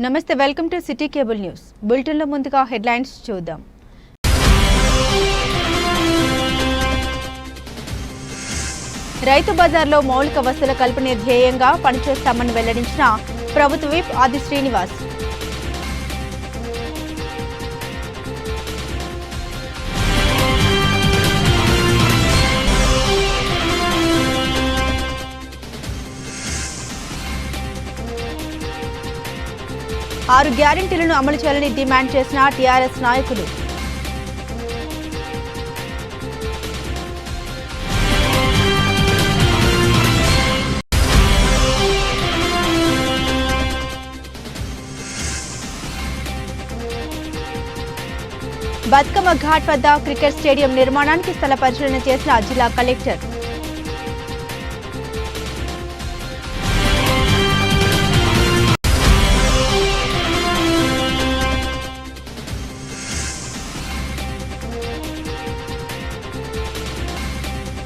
నమస్తే, welcome to city cable news. బులెటిన్లో ముందుగా హెడ్లైన్స్ చూద్దాం. రైతు బజార్లో మౌలిక వసతుల కల్పన ధ్యేయంగా పనిచేస్తామని వెల్లడించిన ప్రభుత్వ విప్ ఆది శ్రీనివాస్. ఆరు గ్యారెంటీలను అమలు చేయాలని డిమాండ్ చేసిన టీఆర్ఎస్ నాయకులు. బతుకమ్మ ఘాట్ వద్ద క్రికెట్ స్టేడియం నిర్మాణానికి స్థల పరిశీలన చేసిన జిల్లా కలెక్టర్.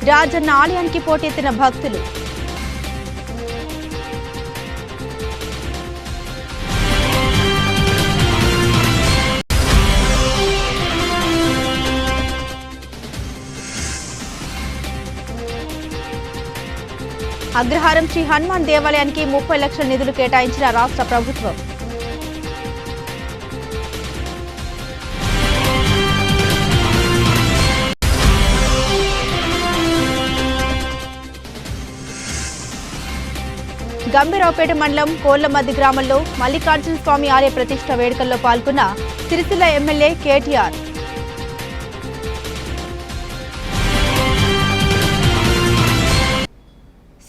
రాజన్న ఆలయానికి పోటెత్తిన భక్తులు. అగ్రహారం శ్రీ హనుమాన్ దేవాలయానికి 30 లక్షల నిధులు కేటాయించిన రాష్ట్ర ప్రభుత్వం. గంభీరావుపేట మండలం కోళ్లమద్ది గ్రామంలో మల్లికార్జున స్వామి ఆలయ ప్రతిష్ఠ వేడుకల్లో పాల్గొన్న సిరిసిల్ల ఎమ్మెల్యే కేటీఆర్.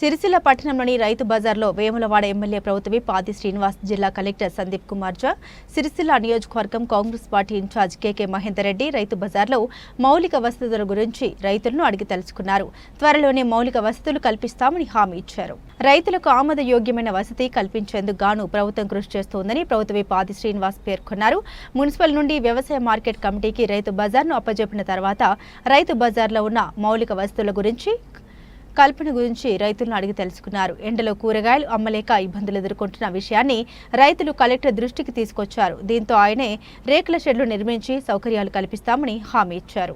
సిరిసిల్ల పట్టణంలోని రైతు బజార్లో వేములవాడ ఎమ్మెల్యే ప్రభుత్వ విప్ ఆది శ్రీనివాస్, జిల్లా కలెక్టర్ సందీప్ కుమార్ ఝా, సిరిసిల్ల నియోజకవర్గం కాంగ్రెస్ పార్టీ ఇన్ఛార్జ్ కేకే మహేందర్ రెడ్డి రైతు బజార్లో మౌలిక వసతుల గురించి రైతులను అడిగి తెలుసుకున్నారు. త్వరలోనే మౌలిక వసతులు కల్పిస్తామని హామీ ఇచ్చారు. రైతులకు ఆమోదయోగ్యమైన వసతి కల్పించేందుకు గాను ప్రభుత్వం కృషి చేస్తోందని ప్రభుత్వ విప్ ఆది శ్రీనివాస్ పేర్కొన్నారు. మున్సిపల్ నుండి వ్యవసాయ మార్కెట్ కమిటీకి రైతు బజార్ను అప్పజెప్పిన తర్వాత రైతు బజార్లో ఉన్న మౌలిక వసతుల గురించి కల్పన గురించి రైతులను అడిగి తెలుసుకున్నారు. ఎండలో కూరగాయలు అమ్మలేక ఇబ్బందులు ఎదుర్కొంటున్న విషయాన్ని రైతులు కలెక్టర్ దృష్టికి తీసుకొచ్చారు. దీంతో ఆయనే రేకుల షెడ్లు నిర్మించి సౌకర్యాలు కల్పిస్తామని హామీ ఇచ్చారు.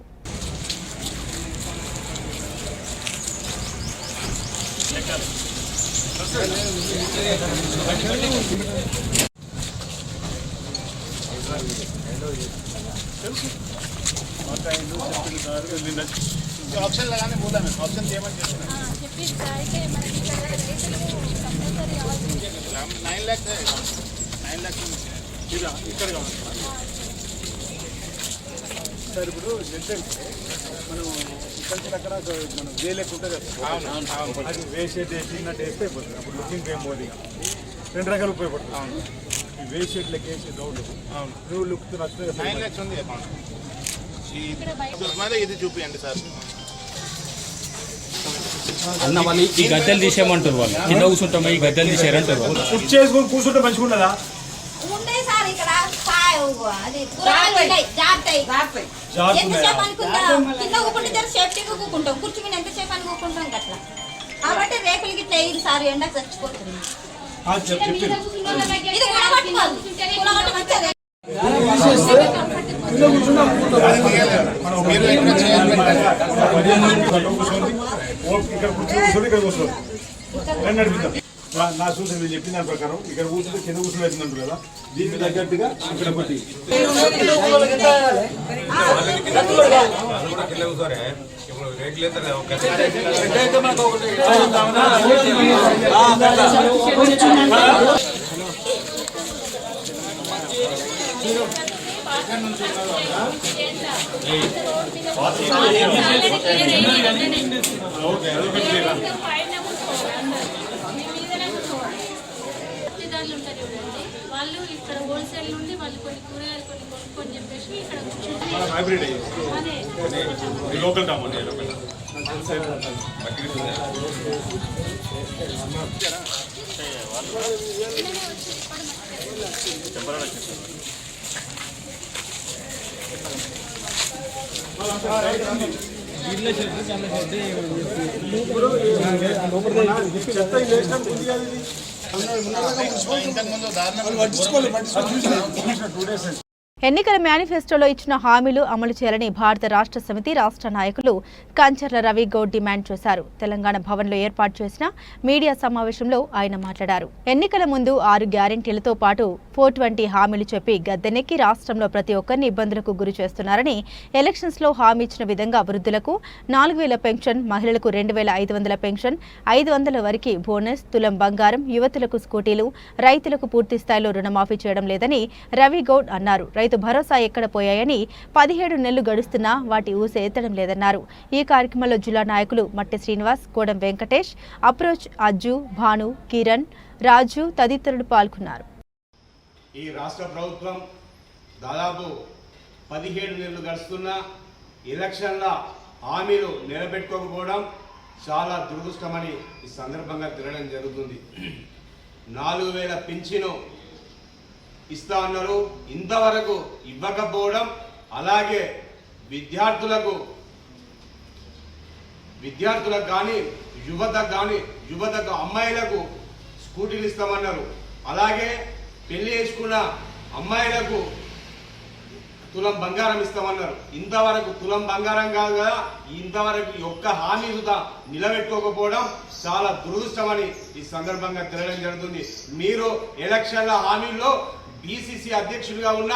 ऑप्शन लगाने बोला मैं ऑप्शन दिया मैं 9 लाख है 9 लाख ఇలా ఇక్కడ కావాలి సార్. ఇప్పుడు ఏంటంటే మనం ఇక్కడ అక్కడ మనం వేలేక ఉంటుంది కదా, అది వేసేట్ వేసినట్టు వేస్తే అయిపోతుంది. అప్పుడు లుకింగ్ ఏం పోదు. 2 రకాలు ఉపయోగపడుతుంది. ఈ వేసేట్ లెక్క వేసి డౌట్ నువ్వు లుక్ నచ్చుతుంది. 9 lakhs ఉంది ఇది చూపియండి సార్. అన్న వాళ్ళు ఈ గద్దెలు తీసేయమంటారు, వాళ్ళు కింద కూర్చుంటాం, ఈ గద్దెలు తీసేయరంటారు. కుర్చీ చేసుకొని కూర్చుంటే మంచిగా ఉండదా? కుర్చీ మీద ఎంతసేపు అని కూకుంటాం అట్లా. కాబట్టి రేకులకి ఇట్లా వేయదు సార్, ఎండకు చచ్చిపోతుంది. నా సూచన మీరు చెప్పిన దాని ప్రకారం ఇక్కడ కూర్చుంటే కింద కూర్చుని అవుతుందంటారు కదా, దీనికి తగ్గట్టుగా ఇక్కడ బట్టి వాళ్ళు ఇక్కడ హోల్సేల్ నుండి వాళ్ళు కొన్ని కూరగాయలు కొన్ని కొనుక్కొని చెప్పేసి ఇక్కడ హైబ్రిడ్ లోకల్ టామన్ చెత్త ఎన్నికల మేనిఫెస్టోలో ఇచ్చిన హామీలు అమలు చేయాలని భారత రాష్ట్ర సమితి రాష్ట్ర నాయకులు కంచర్ల రవి గౌడ్ డిమాండ్ చేశారు. తెలంగాణ భవన్లో ఏర్పాటు చేసిన మీడియా సమావేశంలో ఆయన మాట్లాడారు. ఎన్నికల ముందు 6 గ్యారెంటీలతో పాటు 420 హామీలు చెప్పి గద్దెనెక్కి రాష్ట్రంలో ప్రతి ఒక్కరిని ఇబ్బందులకు గురి చేస్తున్నారని, ఎలక్షన్స్ లో హామీ ఇచ్చిన విధంగా వృద్ధులకు 4000 పెన్షన్, మహిళలకు 2500 పెన్షన్, 500 వరకు బోనస్, తులం బంగారం, యువతులకు స్కూటీలు, రైతులకు పూర్తి స్థాయిలో రుణమాఫీ చేయడం లేదని రవి గౌడ్ అన్నారు. రైతు భరోసా ఎక్కడ పోయాయని 17 నెలలు గడుస్తున్నా వాటి ఊసే ఎత్తడం లేదన్నారు. ఈ కార్యక్రమంలో జిల్లా నాయకులు మట్టి శ్రీనివాస్, కోడం వెంకటేష్, అప్రోచ్ అజ్జు, భాను, కిరణ్, రాజు తదితరులు పాల్గొన్నారు. ఈ రాష్ట్ర ప్రభుత్వం దాదాపు 17 నెలలు గడుస్తున్నా ఎలక్షన్ల హామీలు నిలబెట్టుకోకపోవడం చాలా దురదృష్టమని ఈ సందర్భంగా తిరగడం జరుగుతుంది. 4000 పింఛను ఇస్తా అన్నారు, ఇంతవరకు ఇవ్వకపోవడం, అలాగే విద్యార్థులకు కానీ యువతకు అమ్మాయిలకు స్కూటీలు ఇస్తామన్నారు. అలాగే పెళ్లి చేసుకున్న అమ్మాయిలకు తులం బంగారం ఇస్తామన్నారు. ఇంతవరకు తులం బంగారం కాదు కదా, ఇంతవరకు ఒక్క హామీ కూడా నిలబెట్టుకోకపోవడం చాలా దురదృష్టమని ఈ సందర్భంగా తెలియడం జరుగుతుంది. మీరు ఎలక్షన్ల హామీల్లో బీసీసీ అధ్యక్షుడిగా ఉన్న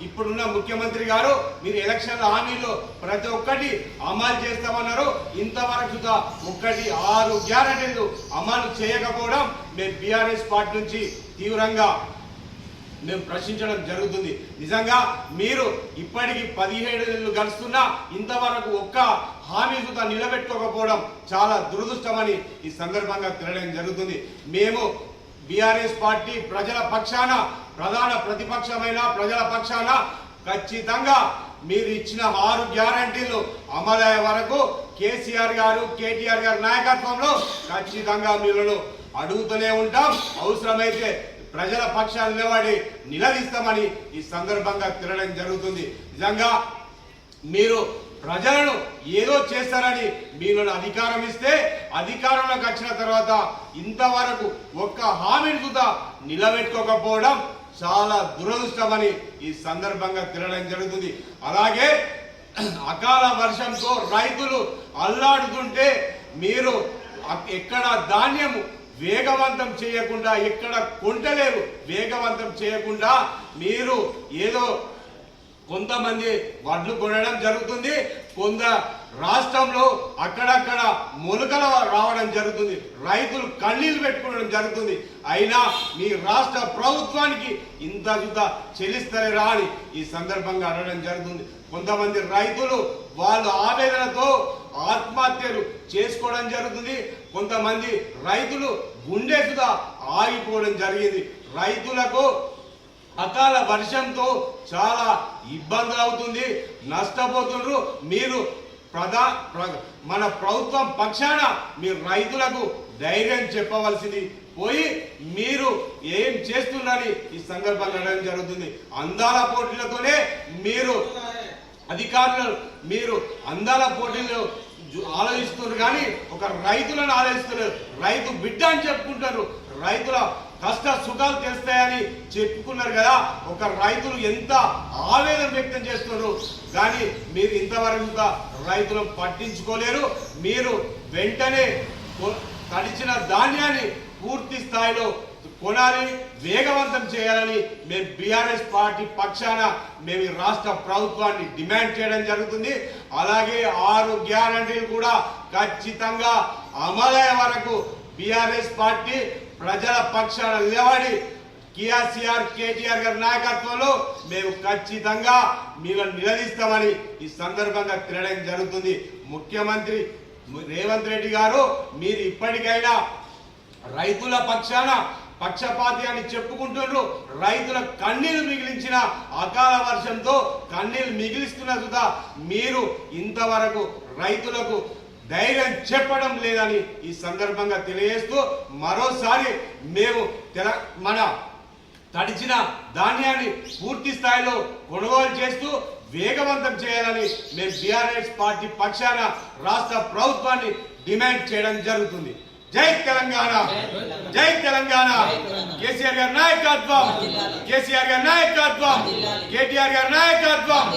ఇప్పుడున్న ముఖ్యమంత్రి గారు మీరు ఎలక్షన్ల హామీలో ప్రతి ఒక్కటి అమలు చేస్తామన్నారు. ఇంతవరకు 6 గ్యారెంటీలు అమలు చేయకపోవడం మేము బీఆర్ఎస్ పార్టీ నుంచి తీవ్రంగా మేము ప్రశ్నించడం జరుగుతుంది. నిజంగా మీరు ఇప్పటికి 17 నెలలు గడుస్తున్నా ఇంతవరకు ఒక్క హామీ కూడా నిలబెట్టుకోకపోవడం చాలా దురదృష్టమని ఈ సందర్భంగా తెలియడం జరుగుతుంది. మేము బీఆర్ఎస్ పార్టీ ప్రజల పక్షాన, ప్రధాన ప్రతిపక్షమైన ప్రజల పక్షాన ఖచ్చితంగా మీరు ఇచ్చిన 6 గ్యారెంటీలు అమలయ్యే వరకు కేసీఆర్ గారు, కేటీఆర్ గారి నాయకత్వంలో ఖచ్చితంగా మీరు అడుగుతూనే ఉంటాం. అవసరమైతే ప్రజల పక్షాలు నిలదీస్తామని ఈ సందర్భంగా తిరగడం జరుగుతుంది. నిజంగా మీరు ప్రజలను ఏదో చేస్తారని మీలో అధికారం ఇస్తే అధికారంలోకి వచ్చిన తర్వాత ఇంతవరకు ఒక్క హామీని కూడా నిలబెట్టుకోకపోవడం చాలా దురదృష్టమని ఈ సందర్భంగా తిరగడం జరుగుతుంది. అలాగే అకాల వర్షంతో రైతులు అల్లాడుతుంటే మీరు ఎక్కడ ధాన్యం వేగవంతం చేయకుండా, ఎక్కడ కొంటలేరు వేగవంతం చేయకుండా మీరు ఏదో కొంతమంది వడ్లు కొనడం జరుగుతుంది, కొంత రాష్ట్రంలో అక్కడక్కడ మొలకలు రావడం జరుగుతుంది, రైతులు కన్నీళ్లు పెట్టుకోవడం జరుగుతుంది. అయినా మీ రాష్ట్ర ప్రభుత్వానికి ఇంత చెల్లిస్తారా అని ఈ సందర్భంగా అడగడం జరుగుతుంది. కొంతమంది రైతులు వాళ్ళు ఆవేదనతో ఆత్మహత్యలు చేసుకోవడం జరుగుతుంది. కొంతమంది రైతులు గుండె ఆగిపోవడం జరిగింది. రైతులకు అకాల వర్షంతో చాలా ఇబ్బందులు అవుతుంది, నష్టపోతున్నారు. మీరు మన ప్రభుత్వం పక్షాన మీరు రైతులకు ధైర్యం చెప్పవలసింది పోయి మీరు ఏం చేస్తున్నారని ఈ సందర్భంగా అడగడం జరుగుతుంది. అందాల పోటీలతోనే మీరు అధికారులు మీరు అందాల పోటీలు ఆలోచిస్తున్నారు కానీ ఒక రైతులను ఆలోచిస్తున్నారు. రైతు బిడ్డ అని చెప్పుకుంటారు, రైతుల కష్ట సుఖాలు తెలుస్తాయని చెప్పుకున్నారు కదా. ఒక రైతులు ఎంత ఆవేదన వ్యక్తం చేస్తున్నారు కానీ మీరు ఇంతవరకు రైతులను పట్టించుకోలేరు. మీరు వెంటనే తడిచిన ధాన్యాన్ని పూర్తి స్థాయిలో కొనాలి, వేగవంతం చేయాలని మేము బీఆర్ఎస్ పార్టీ పక్షాన మేము ఈ రాష్ట్ర ప్రభుత్వాన్ని డిమాండ్ చేయడం జరుగుతుంది. అలాగే 6 గ్యారెంటీలు కూడా ఖచ్చితంగా అమలయ్యే వరకు బీఆర్ఎస్ పార్టీ ప్రజల పక్షాన నిలబడి కేసీఆర్, కేటీఆర్ గారి నాయకత్వంలో మేము ఖచ్చితంగా మీరు నిలదీస్తామని ఈ సందర్భంగా తిరగడం జరుగుతుంది. ముఖ్యమంత్రి రేవంత్ రెడ్డి గారు మీరు ఇప్పటికైనా రైతుల పక్షాన పక్షపాతి అని చెప్పుకుంటున్నారు. రైతుల కన్నీళ్లు మిగిలించిన అకాల వర్షంతో కన్నీళ్లు మిగిలిస్తున్న సుధా మీరు ఇంతవరకు రైతులకు ధైర్యం చెప్పడం లేదని ఈ సందర్భంగా తెలియజేస్తూ మరోసారి మేము మన తడిచిన ధాన్యాన్ని పూర్తి స్థాయిలో కొనుగోలు చేస్తూ వేగవంతం చేయాలని మేము బీఆర్ఎస్ పార్టీ పక్షాన రాష్ట్ర ప్రభుత్వాన్ని డిమాండ్ చేయడం జరుగుతుంది. జై తెలంగాణ, జై తెలంగాణ. కేసీఆర్ గారి నాయకత్వం, కేసీఆర్ గారి నాయకత్వం, కేటీఆర్ గారి నాయకత్వం,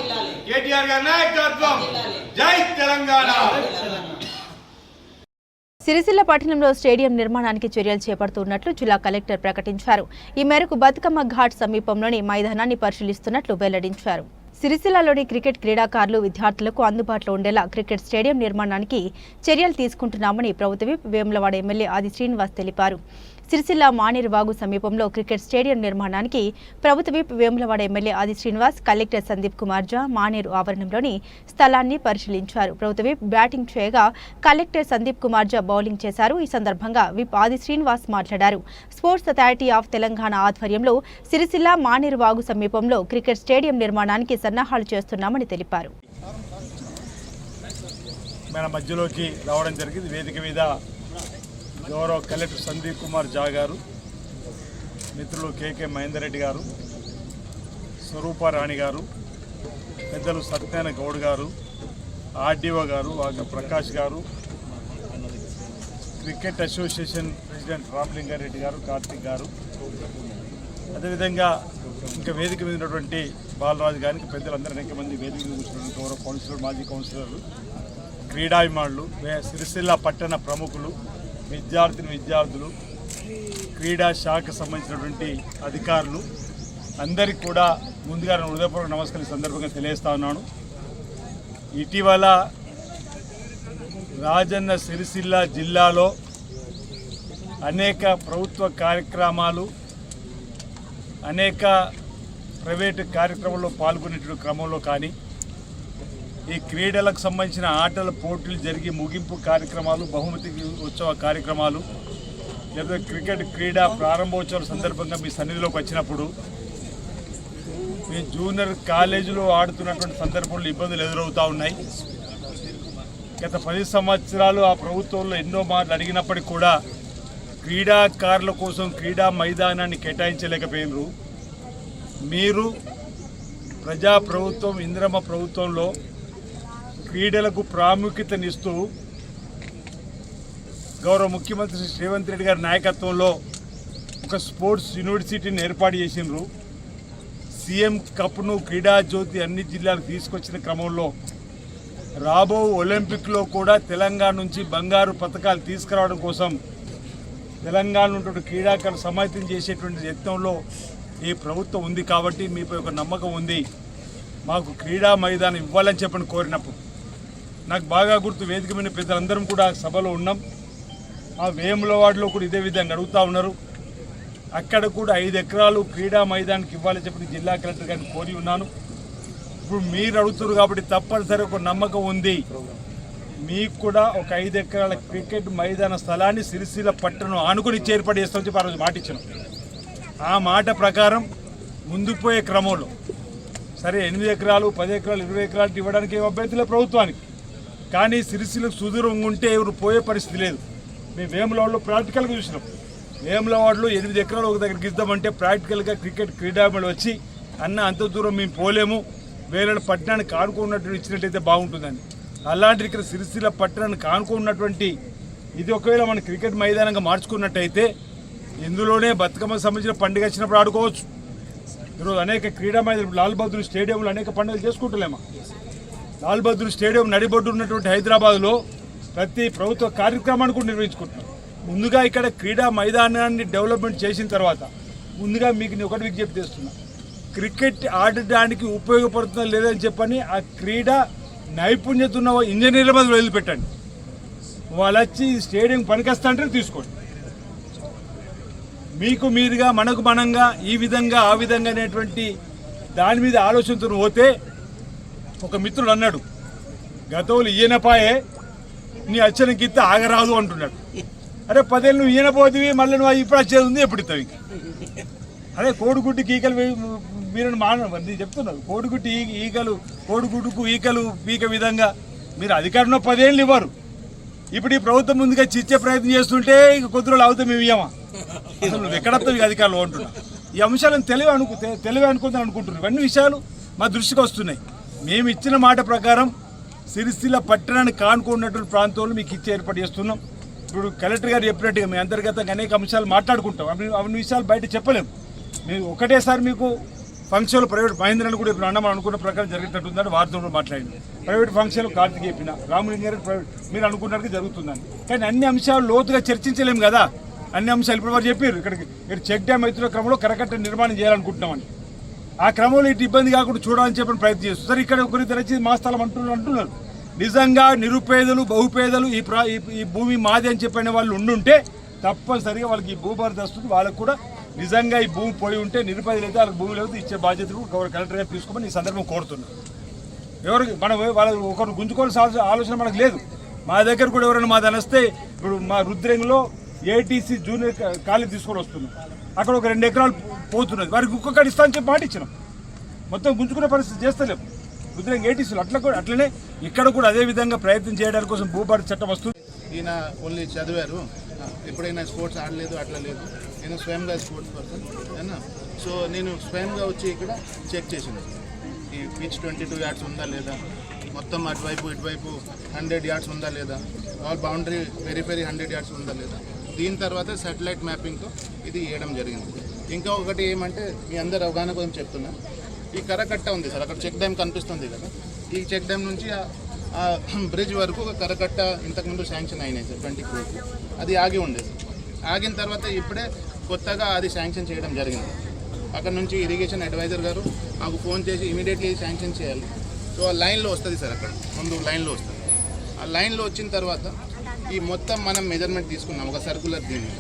కేటీఆర్ గారి నాయకత్వం. జై తెలంగాణ. సిరిసిల్ల పట్టణంలో స్టేడియం నిర్మాణానికి చర్యలు చేపడుతున్నట్లు జిల్లా కలెక్టర్ ప్రకటించారు. ఈ మేరకు బతుకమ్మ ఘాట్ సమీపంలోని మైదానాన్ని పరిశీలిస్తున్నట్లు వెల్లడించారు. సిరిసిల్లలోని క్రికెట్ క్రీడాకారులు విద్యార్థులకు అందుబాటులో ఉండేలా క్రికెట్ స్టేడియం నిర్మాణానికి చర్యలు తీసుకుంటున్నామని ప్రభుత్వ విప్ వేములవాడ ఎమ్మెల్యే ఆది శ్రీనివాస్ తెలిపారు. సిరిసిల్ల మానేరువాగు సమీపంలో క్రికెట్ స్టేడియం నిర్మాణానికి ప్రభుత్వ విప్ వేములవాడ ఎమ్మెల్యే ఆది శ్రీనివాస్ కలెక్టర్ సందీప్ కుమార్ ఝా మానేరు ఆవరణంలోని స్థలాన్ని పరిశీలించారు. ప్రభుత్వ విప్ బ్యాటింగ్ చేయగా కలెక్టర్ సందీప్ కుమార్ ఝా బౌలింగ్ చేశారు. ఈ సందర్భంగా విప్ ఆది శ్రీనివాస్ మాట్లాడారు. స్పోర్ట్స్ అథారిటీ ఆఫ్ తెలంగాణ ఆధ్వర్యంలో సిరిసిల్ల మానేరువాగు సమీపంలో క్రికెట్ స్టేడియం నిర్మాణానికి సన్నాహాలు చేస్తున్నామని తెలిపారు. మన మధ్యలోకి రావడం జరిగింది. వేదిక మీద గౌరవ కలెక్టర్ సందీప్ కుమార్ ఝా గారు, మిత్రులు కేకే మహేందర్ రెడ్డి గారు, స్వరూపారాణి గారు, పెద్దలు సత్యనారాయణ గౌడ్ గారు, ఆర్డీఓ గారు, ప్రకాష్ గారు, క్రికెట్ అసోసియేషన్ ప్రెసిడెంట్ రామలింగారెడ్డి గారు, కార్తిక్ గారు, అదేవిధంగా ఇంకా వేదిక మీద ఉన్నటువంటి బాలరాజు గారికి పెద్దలందరూ అనేక మంది వేదిక మీద కూర్చున్న గౌరవ కౌన్సిలర్, మాజీ కౌన్సిలర్లు, క్రీడాభిమానులు, సిరిసిల్ల పట్టణ ప్రముఖులు, విద్యార్థులు, క్రీడా శాఖకు సంబంధించినటువంటి అధికారులు అందరికీ కూడా ముందుగా హృదయపూర్వక నమస్కారం ఈ సందర్భంగా తెలియజేస్తా ఉన్నాను. ఇటీవల రాజన్న సిరిసిల్ల జిల్లాలో అనేక ప్రభుత్వ కార్యక్రమాలు, అనేక ప్రైవేటు కార్యక్రమాల్లో పాల్గొనేటువంటి క్రమంలో కానీ ఈ క్రీడలకు సంబంధించిన ఆటల పోటీలు జరిగి ముగింపు కార్యక్రమాలు, బహుమతి ఉత్సవ కార్యక్రమాలు, లేదా క్రికెట్ క్రీడా ప్రారంభోత్సవాల సందర్భంగా మీ సన్నిధిలోకి వచ్చినప్పుడు మీ జూనియర్ కాలేజీలో ఆడుతున్నటువంటి సందర్భంలో ఇబ్బందులు ఎదురవుతూ ఉన్నాయి. గత 10 సంవత్సరాలు ఆ ప్రభుత్వంలో ఎన్నో మాటలు అడిగినప్పటికీ కూడా క్రీడాకారుల కోసం క్రీడా మైదానాన్ని కేటాయించలేకపోయినారు. మీరు ప్రజాప్రభుత్వం, ఇందిరమ్మ ప్రభుత్వంలో క్రీడలకు ప్రాముఖ్యతనిస్తూ గౌరవ ముఖ్యమంత్రి రేవంత్ రెడ్డి గారి నాయకత్వంలో ఒక స్పోర్ట్స్ యూనివర్సిటీని ఏర్పాటు చేసినారు. సీఎం కప్ను క్రీడా జ్యోతి అన్ని జిల్లాలకు తీసుకొచ్చిన క్రమంలో రాబో ఒలింపిక్లో కూడా తెలంగాణ నుంచి బంగారు పథకాలు తీసుకురావడం కోసం తెలంగాణ నుండి క్రీడాకారులు సమాయత్తం చేసేటువంటి యత్నంలో ఈ ప్రభుత్వం ఉంది. కాబట్టి మీపై ఒక నమ్మకం ఉంది. మాకు క్రీడా మైదానం ఇవ్వాలని చెప్పని కోరినప్పుడు నాకు బాగా గుర్తు, వేదిక మీద పెద్దలందరం కూడా సభలో ఉన్నాం. ఆ వేములవాడలో కూడా ఇదే విధంగా అడుగుతూ ఉన్నారు. అక్కడ కూడా 5 ఎకరాలు క్రీడా మైదానానికి ఇవ్వాలని చెప్పి జిల్లా కలెక్టర్ గారిని కోరి ఉన్నాను. ఇప్పుడు మీరు అడుగుతున్నారు కాబట్టి తప్పనిసరి ఒక నమ్మకం ఉంది. మీకు కూడా ఒక 5 ఎకరాల క్రికెట్ మైదాన స్థలాన్ని సిరిసిల్ల పట్టణం ఆనుకుని ఏర్పాటు చేస్తామని చెప్పి ఆ రోజు మాట ఇచ్చాను. ఆ మాట ప్రకారం ముందుకు పోయే క్రమంలో సరే 8 ఎకరాలు, 10 ఎకరాలు, 20 ఎకరాలు ఇవ్వడానికి ఏం అభ్యర్థులే ప్రభుత్వానికి. కానీ సిరిసిల్లకు సుదూరంగా ఉంటే ఎవరు పోయే పరిస్థితి లేదు. మేము వేములవాడలో ప్రాక్టికల్గా చూసినాం. వేములవాడలో 8 ఎకరాలు ఒక దగ్గరికి ఇద్దామంటే ప్రాక్టికల్గా క్రికెట్ క్రీడాభిమానులు వచ్చి అన్న అంత దూరం మేము పోలేము, వేరే పట్టణానికి ఆనుకున్నట్టు ఇచ్చినట్టయితే బాగుంటుందని. అలాంటి ఇక్కడ సిరిసిల్ల పట్టణానికి ఆనుకున్నటువంటి ఇది ఒకవేళ మన క్రికెట్ మైదానంగా మార్చుకున్నట్టయితే ఇందులోనే బతుకమ్మ సంబంధించిన పండుగ వచ్చినప్పుడు ఆడుకోవచ్చు. ఈరోజు అనేక క్రీడా మైదానం, లాల్ బహదూర్ స్టేడియంలో అనేక పండుగలు చేసుకుంటలేమా. లాల్ బహదూర్ స్టేడియం నడిబొడ్డు ఉన్నటువంటి హైదరాబాద్లో ప్రతి ప్రభుత్వ కార్యక్రమాన్ని కూడా నిర్వహించుకుంటున్నాం. ముందుగా ఇక్కడ క్రీడా మైదానాన్ని డెవలప్మెంట్ చేసిన తర్వాత ముందుగా మీకు నేను ఒకటి విజ్ఞప్తి చేస్తున్నా, క్రికెట్ ఆడడానికి ఉపయోగపడుతుందా లేదని చెప్పని ఆ క్రీడా నైపుణ్యత ఉన్న ఇంజనీర్ల మీద వదిలిపెట్టండి. వాళ్ళు వచ్చి స్టేడియం పనికొస్తా అంటే తీసుకోండి. మీకు మీరుగా మనకు మనంగా ఈ విధంగా ఆ విధంగా అనేటువంటి దాని మీద ఆలోచనతో పోతే ఒక మిత్రుడు అన్నాడు, గతంలో ఈయనపాయే నీ అచ్చని గిత్త ఆగరాదు అంటున్నాడు. అరే 10 ఏళ్ళు నువ్వు ఈయనపోతివి, మళ్ళీ నువ్వు ఇప్పుడు వచ్చేది ఉంది, ఎప్పుడు ఇస్తావు ఇంకా. అదే కోడిగుడ్డుకి ఈకలు మీరని మానవ చెప్తున్నారు. కోడిగుడ్డుకు ఈకలు పీక విధంగా మీరు అధికారంలో 10 ఏళ్ళు ఇవ్వరు. ఇప్పుడు ఈ ప్రభుత్వం ముందుగా చిచ్చే ప్రయత్నం చేస్తుంటే ఇక కొద్ది రోజులు అవుతాం మేము ఇయ్యమా. అసలు నువ్వు ఎక్కడొస్తావు ఇక అధికారులు అంటున్నా. ఈ అంశాలను తెలివి అనుకుందాం అనుకుంటున్నాం. ఇవన్నీ విషయాలు మా దృష్టికి వస్తున్నాయి. మేము ఇచ్చిన మాట ప్రకారం సిరిసిల్ల పట్టణాన్ని కానుకున్నటువంటి ప్రాంతంలో మీకు ఇచ్చి ఏర్పాటు చేస్తున్నాం. ఇప్పుడు కలెక్టర్ గారు చెప్పినట్టుగా మీ అంతర్గతంగా అనేక అంశాలు మాట్లాడుకుంటాం. అవన్నీ విషయాలు బయట చెప్పలేము. మేము ఒకటేసారి మీకు ఫంక్షన్లు ప్రైవేట్ మహేంద్రని కూడా ఇప్పుడు అన్న మనం అనుకున్న ప్రకారం జరిగేటట్టుందని వారితో కూడా మాట్లాడింది. ప్రైవేట్ ఫంక్షన్లు కార్తీక్ చెప్పిన రామలింగ గారు ప్రైవేట్ మీరు అనుకున్నట్టుగా జరుగుతుందని. కానీ అన్ని అంశాలు లోతుగా చర్చించలేము కదా. అన్ని అంశాలు ఇప్పుడు వారు చెప్పారు ఇక్కడికి మీరు చెక్ డ్యామ్ అవుతున్న క్రమంలో కరకట్ట నిర్మాణం చేయాలనుకుంటున్నామని. ఆ క్రమంలో ఇటు ఇబ్బంది కాకుండా చూడాలని చెప్పని ప్రయత్నం చేస్తారు. సరే ఇక్కడ ఒకరి తెరచి మా స్థలం అంటున్నారు. నిజంగా నిరుపేదలు బహుపేదలు ఈ భూమి మాది అని చెప్పిన వాళ్ళు ఉండుంటే తప్పనిసరిగా వాళ్ళకి ఈ భూభారదస్తుంది. వాళ్ళకు కూడా నిజంగా ఈ భూమి పోయి ఉంటే నిరుపేదలు అయితే వాళ్ళకి భూమి లేదు ఇచ్చే బాధ్యతలు కలెక్టర్ గారు తీసుకోమని ఈ సందర్భం కోరుతున్నాను. ఎవరికి మనం వాళ్ళ ఒకరు గుంజుకోవాల్సిన ఆలోచన మనకు లేదు. మా దగ్గర కూడా ఎవరైనా మాది అనిస్తే ఇప్పుడు మా రుద్రంగిలో ఏటీసీ జూనియర్ కాలేజ్ తీసుకొని వస్తున్నాం. అక్కడ ఒక 2 ఎకరాలు పోతున్నది. వారికి ఒక్కొక్కటి ఇస్తామని చెప్పి మాట ఇచ్చినాం. మొత్తం గుంజుకునే పరిస్థితి చేస్తలేము రుద్రంగి ఏటీసీలు. అట్లనే ఇక్కడ కూడా అదే విధంగా ప్రయత్నం చేయడానికి కోసం భూభారత చట్టం వస్తుంది. ఈయన ఓన్లీ చదివారు, ఎప్పుడైనా స్పోర్ట్స్ ఆడలేదు, అట్లా లేదు. నేను స్వయంగా స్పోర్ట్స్ పర్సన్ అయినా. సో నేను స్వయంగా వచ్చి ఇక్కడ చెక్ చేసింది ఈ పిచ్ 22 యార్డ్స్ ఉందా లేదా, మొత్తం అటువైపు ఇటువైపు 100 యార్డ్స్ ఉందా లేదా, ఆల్ బౌండరీ వెరీ 100 యార్డ్స్ ఉందా లేదా. దీని తర్వాత సాటిలైట్ మ్యాపింగ్తో ఇది వేయడం జరిగింది. ఇంకా ఒకటి ఏమంటే మీ అందరు అవగాహన కోసం చెప్తున్నా, ఈ కరకట్ట ఉంది సార్, అక్కడ చెక్ డ్యామ్ కనిపిస్తుంది కదా, ఈ చెక్ డ్యామ్ నుంచి ఆ బ్రిడ్జ్ వరకు ఒక కరకట్ట ఇంతకుముందు శాంక్షన్ అయినాయి సార్ 20 crores. అది ఆగి ఉండేది. ఆగిన తర్వాత ఇప్పుడే కొత్తగా అది శాంక్షన్ చేయడం జరిగింది. అక్కడ నుంచి ఇరిగేషన్ అడ్వైజర్ గారు మాకు ఫోన్ చేసి ఇమీడియట్లీ శాంక్షన్ చేయాలి. సో ఆ లైన్లో వస్తుంది సార్, అక్కడ ముందు లైన్లో వస్తుంది. ఆ లైన్లో వచ్చిన తర్వాత ఈ మొత్తం మనం మెజర్మెంట్ తీసుకున్నాం ఒక సర్కులర్ దీన్ని,